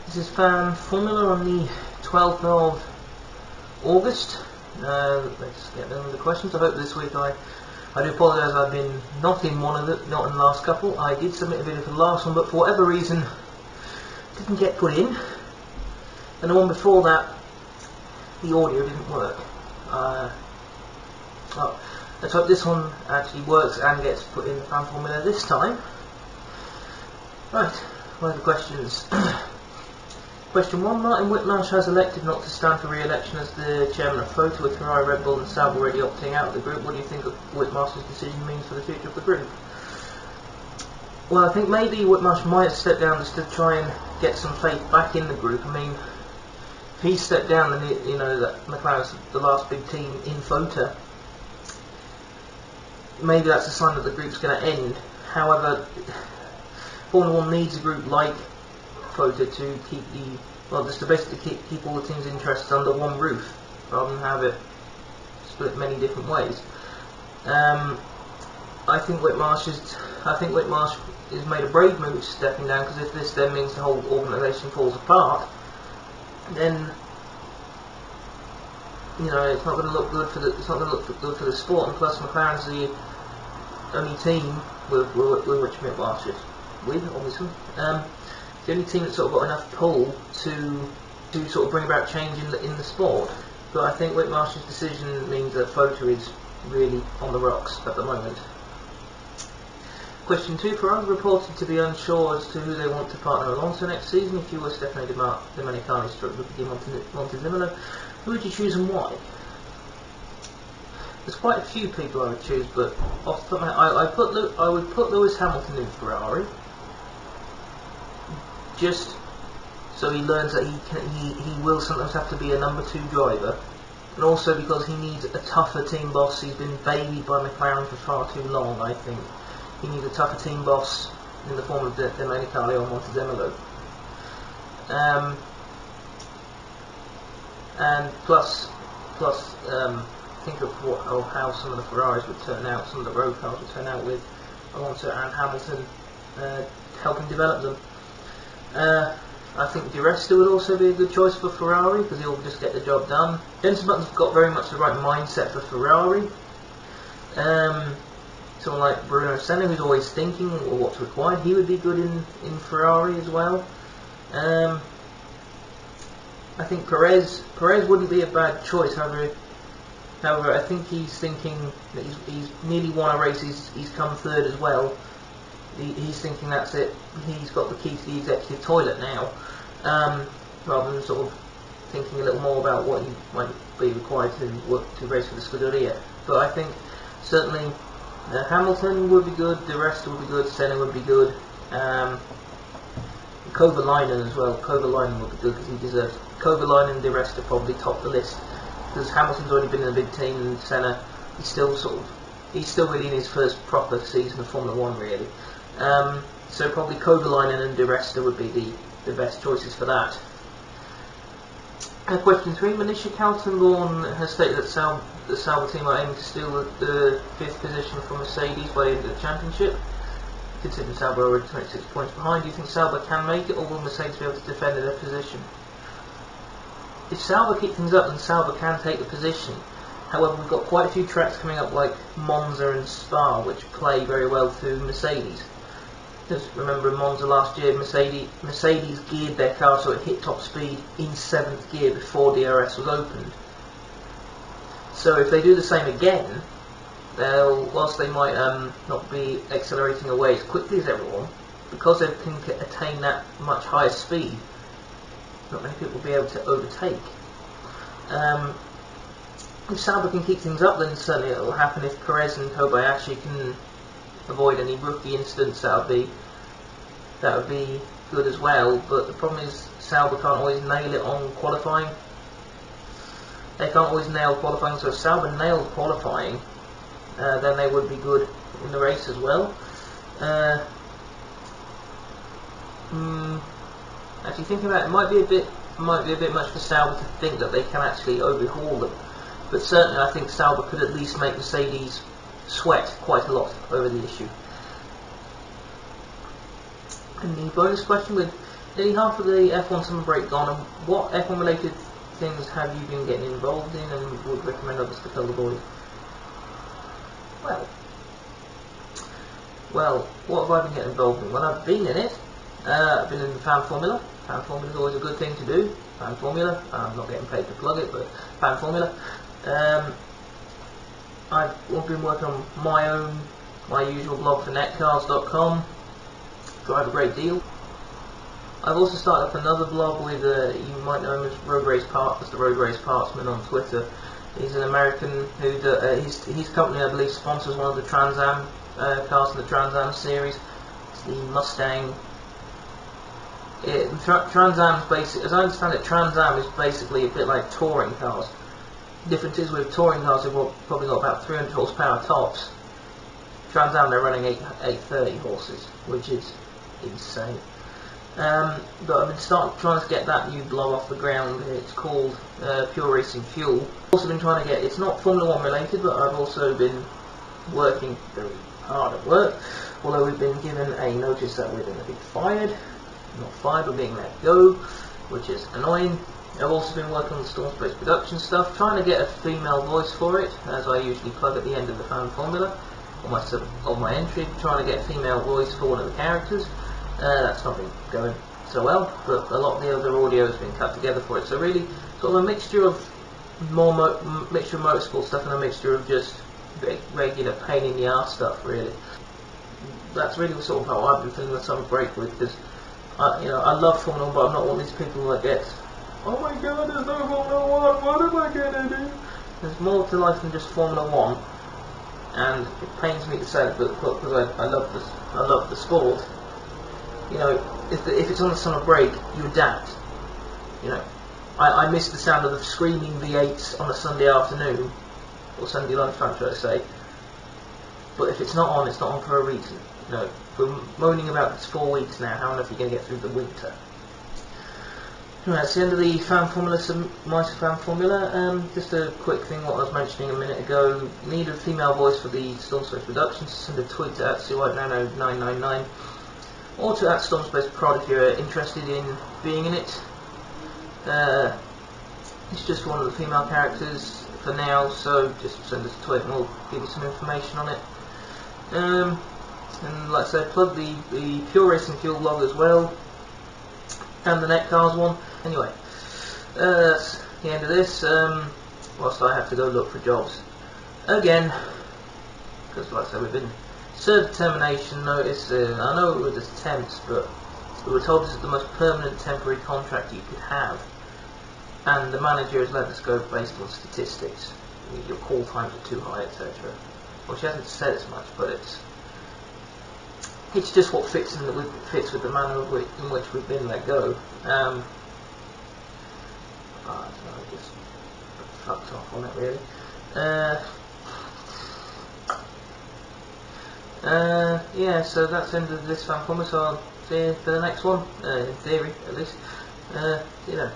This is fan formula on the 12th of August. Let's get into the questions. I hope this week I do apologise. I've been not in one of the, not in the last couple. I did submit a video for the last one, but for whatever reason didn't get put in. And the one before that, the audio didn't work. Well, let's hope this one actually works and gets put in the fan formula this time. Right, what are the questions? Question 1. Martin Whitmarsh has elected not to stand for re-election as the chairman of FOTA, with Ferrari, Red Bull and Sauber already opting out of the group. What do you think Whitmarsh's decision means for the future of the group? Well, I think maybe Whitmarsh might have stepped down just to try and get some faith back in the group. I mean, if he stepped down, then you know that McLaren's the last big team in FOTA. Maybe that's a sign that the group's going to end. However, Formula 1 needs a group like FOTA to keep just to basically keep all the teams' interests under one roof, rather than have it split many different ways. I think Whitmarsh has made a brave move stepping down, because if this then means the whole organisation falls apart, then you know it's not going to look good for the sport. And plus, McLaren's the only team with which Whitmarsh is obviously. The only team that's sort of got enough pull to sort of bring about change in the sport. But I think Whitmarsh's decision means that FOTA is really on the rocks at the moment. Question 2. Ferrari reported to be unsure as to who they want to partner Alonso next season. If you were Stefano Domenicali stroke Montezemolo, who would you choose and why? There's quite a few people I would choose, but off the top of my head, I would put Lewis Hamilton in Ferrari, just so he learns that he will sometimes have to be a number 2 driver, and also because he needs a tougher team boss. He's been babied by McLaren for far too long. I think he needs a tougher team boss in the form of Domenicali or Montezemolo. And plus, think of how some of the Ferraris would turn out, some of the road cars would turn out with Alonso and Hamilton helping develop them. I think Di Resta would also be a good choice for Ferrari, because he'll just get the job done. Jenson Button's got very much the right mindset for Ferrari. Someone like Bruno Senna, who's always thinking what's required, he would be good in Ferrari as well. I think Perez wouldn't be a bad choice. However, I think he's thinking that he's nearly won a race. He's come 3rd as well. He's thinking that's it. He's got the key to the executive toilet now, rather than sort of thinking a little more about what he might be required to race for the Scuderia. But I think certainly Hamilton would be good, Di Resta would be good, Senna would be good, Kovalainen as well. Kovalainen would be good because he deserves. Kovalainen and Di Resta probably top the list, because Hamilton's already been in a big team, and Senna he's still really in his first proper season of Formula 1 really. So probably Kovalainen and Di Resta would be the best choices for that. Question 3. Manisha Kaltenborn has stated that the Sauber team are aiming to steal the 5th position from Mercedes by the end of the championship. Considering Sauber are already 26 points behind, do you think Sauber can make it, or will Mercedes be able to defend their position? If Sauber keep things up, then Sauber can take the position. However, we've got quite a few tracks coming up like Monza and Spa, which play very well to Mercedes. Just remember in Monza last year, Mercedes geared their car so it hit top speed in 7th gear before DRS was opened. So if they do the same again, whilst they might not be accelerating away as quickly as everyone, because they can attain that much higher speed, not many people will be able to overtake. If Sauber can keep things up, then certainly it will happen. If Perez and Kobayashi can avoid any rookie incidents, that would be good as well. But the problem is Sauber can't always nail it on qualifying. They can't always nail qualifying, so if Sauber nailed qualifying, then they would be good in the race as well. Actually, thinking about it, it might be a bit much for Sauber to think that they can actually overhaul them. But certainly, I think Sauber could at least make Mercedes sweat quite a lot over the issue. And the bonus question: with nearly half of the F1 summer break gone, and what F1 related things have you been getting involved in and would recommend others to fill the void? Well, what have I been getting involved in? Well, I've been in it. I've been in the fan formula. Fan formula is always a good thing to do. Fan formula. I'm not getting paid to plug it, but fan formula. I've been working on my usual blog for netcars.com. Drive a great deal. I've also started up another blog with, you might know him as the Road Race Partsman on Twitter. He's an American who, his company I believe sponsors one of the Trans Am cars in the Trans Am series. It's the Mustang. Trans Am's basic, as I understand it, Trans Am is basically a bit like touring cars. The difference is with touring cars they've probably got about 300 horsepower tops. Trans Am they're running 830 horses, which is insane. But I've been trying to get that new blog off the ground. It's called Pure Racing Fuel. I've also been trying to get, it's not Formula 1 related, but I've also been working very hard at work, although we've been given a notice that we're going to be fired. Not fired, we're being let go, which is annoying. I've also been working on the Storm Space production stuff, trying to get a female voice for it, as I usually plug at the end of the fan formula, on my entry, trying to get a female voice for one of the characters. That's not been going so well, but a lot of the other audio has been cut together for it. So really, sort of a mixture of motorsport stuff and a mixture of just regular pain in the arse stuff. Really, that's really sort of how I've been feeling the summer break with, because I love Formula 1, but I'm not one of these people that gets, oh my god, there's no Formula 1, what am I gonna do? There's more to life than just Formula 1, and it pains me to say it, but because I love the sport. If it's on the summer break, you adapt. I miss the sound of the screaming V8s on a Sunday afternoon, or Sunday lunchtime, should I say. But if it's not on, it's not on for a reason. We're moaning about this 4 weeks now. How on earth are you going to get through the winter? Right, that's the end of the fan formula, my fan formula. Just a quick thing, what I was mentioning a minute ago. Need a female voice for the Storm Space Productions. Send a tweet to @CY90999 or to @StormSpaceProd if you're interested in being in it. It's just one of the female characters for now, so just send us a tweet and we'll give you some information on it. And like I said, plug the Pure Racing Fuel blog as well, and the Netcars one. Anyway, that's the end of this, whilst I have to go look for jobs again, because like I said, we've been served termination notice. I know it was just temps, but we were told this is the most permanent temporary contract you could have, and the manager has let us go based on statistics. Your call times are too high, etc. Well, she hasn't said as much, but it's just what fits with the manner in which we've been let go. I just fucked off on it really. Yeah, so that's the end of this fan formula, so I'll see you for the next one, in theory at least. See you then.